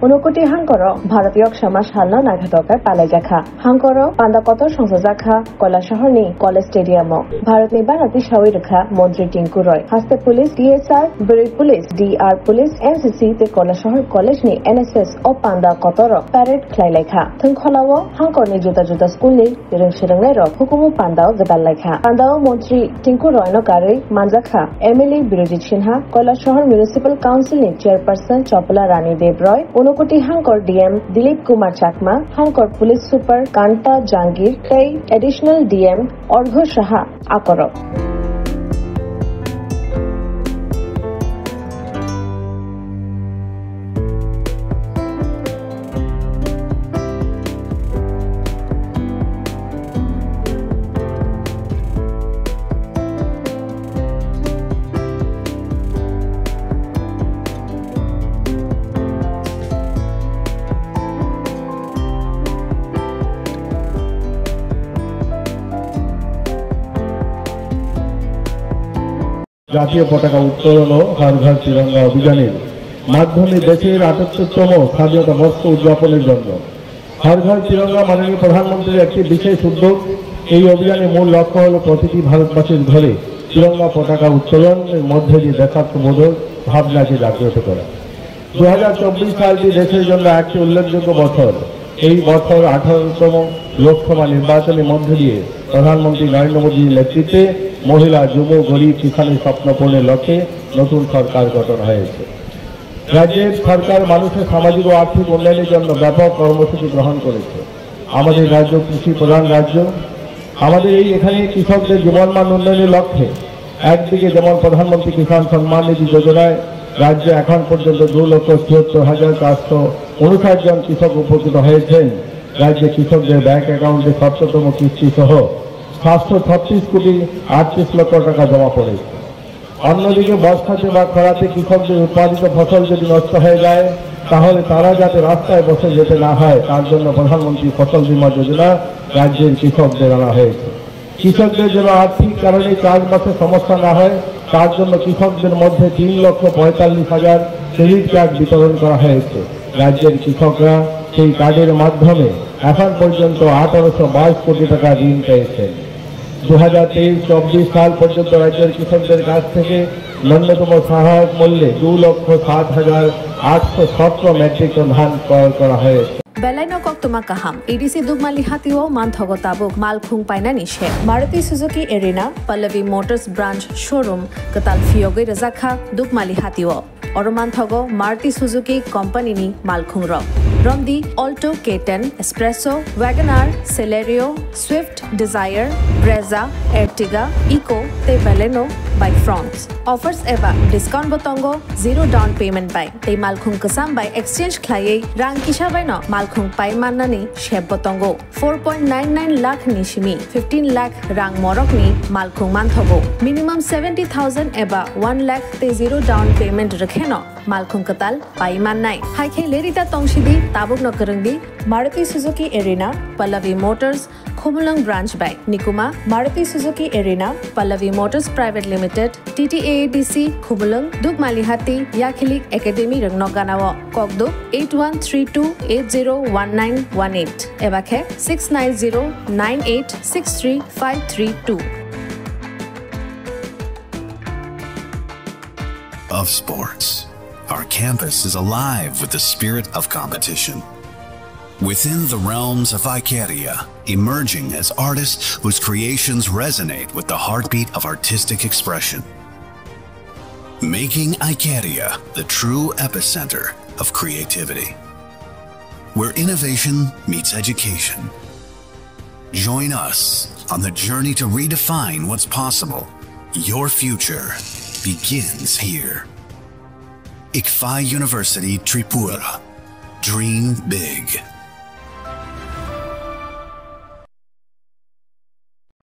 অনুকুটি হাঙ্কর ভারতীয় সমাজ হালনা নাঘাতকে পালাই জাখা হাঙ্কর পান্দাকত সংসজাখা কৈলাসহরনি কলেজ স্টেডিয়াম ভারতনি বানাতি সাউই রেখা মন্ত্রী টিঙ্কু রয় হাস্তে পুলিশ ডিএসআর বিরি পুলিশ ডিআর পুলিশ এনসিসি তে কৈলাসহর কলেজনি এনএসএস ও পান্দাকতর প্যারেড খ্লাইলাইখা থংখলাও হাঙ্করনি जुदा जुदा स्कूलनि रोंसोलोंनाय रक हुकुमु पान्दाव गोदान लायखा पान्दाव मन्त्री टिंकु रयनो गारै मानजाखा एमएलए बिरोजित सिन्हा কৈলাসহর म्युनिसिपल काउन्सिलनि चेयरपर्सन चपला रानी देव रय उनकोटी हांकर डीएम दिलीप कुमार चाकमा हांकर पुलिस सुपर कांता जांगीर तै एडिशनल डीएम अर्घ साहा आकर জাতীয় পতাকা উত্তোলন ও হর ঘর তিরঙ্গা অভিযানের মাধ্যমে দেশের ৭৮তম স্বাধীনতা বর্ষ উদযাপনের জন্য হর ঘর তিরঙ্গা মাননীয় প্রধানমন্ত্রীর একটি বিশেষ উদ্যোগ। এই অভিযানের মূল লক্ষ্য হল প্রতিটি ভারতবাসীর ঘরে তিরঙ্গা পতাকা উত্তোলনের মধ্যে দিয়ে দেশাত্মবোধক ভাবনাকে জাগ্রত করা। ২০২৪ সালটি দেশের জন্য একটি উল্লেখযোগ্য বছর। এই বছর ১৮তম লোকসভা নির্বাচনের মধ্য দিয়ে প্রধানমন্ত্রী নরেন্দ্র মোদীর নেতৃত্বে মহিলা যুব গরিব কিষাণের স্বপ্ন পূরণের লক্ষ্যে নতুন সরকার গঠন হয়েছে। রাজ্যের সরকার মানুষের সামাজিক ও আর্থিক উন্নয়নের জন্য ব্যাপক কর্মসূচি গ্রহণ করেছে। আমাদের রাজ্য কৃষি প্রধান রাজ্য। আমাদের এখানে কৃষকদের জীবনমান উন্নয়নের লক্ষ্যে একদিকে যেমন প্রধানমন্ত্রী কিষাণ সম্মান নিধি যোজনায় রাজ্যে এখন পর্যন্ত ২,৭৪,৪৫৯ জন কৃষক উপকৃত হয়েছেন। রাজ্যে কৃষকদের ব্যাংক অ্যাকাউন্টে ৭০তম কিস্তি সহ ৭৩৬ কোটি ৩৮ লক্ষ টাকা জমা পড়েছে। অন্যদিকে বর্ষাতে বা খরাতে কৃষকদের উৎপাদিত ফসল যদি নষ্ট হয়ে যায় তাহলে তারা যাতে রাস্তায় বসে যেতে না হয় তার জন্য প্রধানমন্ত্রী ফসল বীমা যোজনা রাজ্যের কৃষকদের আনা হয়েছে। কৃষকদের যেন আর্থিক কারণে চাষবাসে সমস্যা না হয় তার জন্য কৃষকদের মধ্যে ৩,৪৫,০০০ ক্রেডিট কার্ড বিতরণ করা হয়েছে। রাজ্যের কৃষকরা সেই কার্ডের মাধ্যমে এখন পর্যন্ত ১৮২২ কোটি টাকা ঋণ পেয়েছেন। ২০২৩-২৪ সাল পর্যন্ত রাজ্যের কৃষকদের কাছ থেকে ন্যূনতম সহায়ক মূল্যে ২,০৬,৮১৭ মেট্রিক টন ধান ক্রয় করা হয়েছে। बेलायनो कक्तमा काहाम एडीसी दुगमाली हातिओ मानथगो ताबुक मालखुंग पाइनानि शे Maruti Suzuki Arena Pallavi Motors branch showroom कताल फियोगे रजाखा दुगमाली हातिओ और मानथगो मारुति सुजुकी कंपनीनि मालखुंग रमदी Alto K10 Espresso WagonR Celerio Swift Dzire Brezza Ertiga Eeco ते बेलेनो बाय फ्रॉन्ट्स ऑफर्स एबा डिस्काउंट बतंगो 0 डाउन पेमेंट बाय ते मालखुंग कसम बाय एक्सचेंज ख्लायै रां किसा बायनो मालखुंग पाइ माननानि शेब बतंगो 4.99 लाख निशिमी 15 लाख रां मरकनि मालखुंग मानथगो मिनिमम 70,000 एबा 1 लाख ते 0 डाउन पेमेंट रखेनो मालखुंग कताल पाइ माननाय हाइखे लेरिता तंगसिदि ताबुक नकरंगदि Maruti Suzuki Arena Pallavi Motors Khumulwng branch बाय निकुमा Maruti Suzuki Arena Pallavi Motors private limited TTAADC Khumulwng दुगमालिहाटी याखिलिक एकेडमी रंगनगानाव ककदुक 8132801918 एबाखे 6909863532 of sports. Our campus is alive with the spirit of competition. Within the realms of Ikeria, emerging as artists whose creations resonate with the heartbeat of artistic expression. Making Ikeria the true epicenter of creativity, where innovation meets education. Join us on the journey to redefine what's possible. Your future begins here. ICFI University Tripura. Dream big.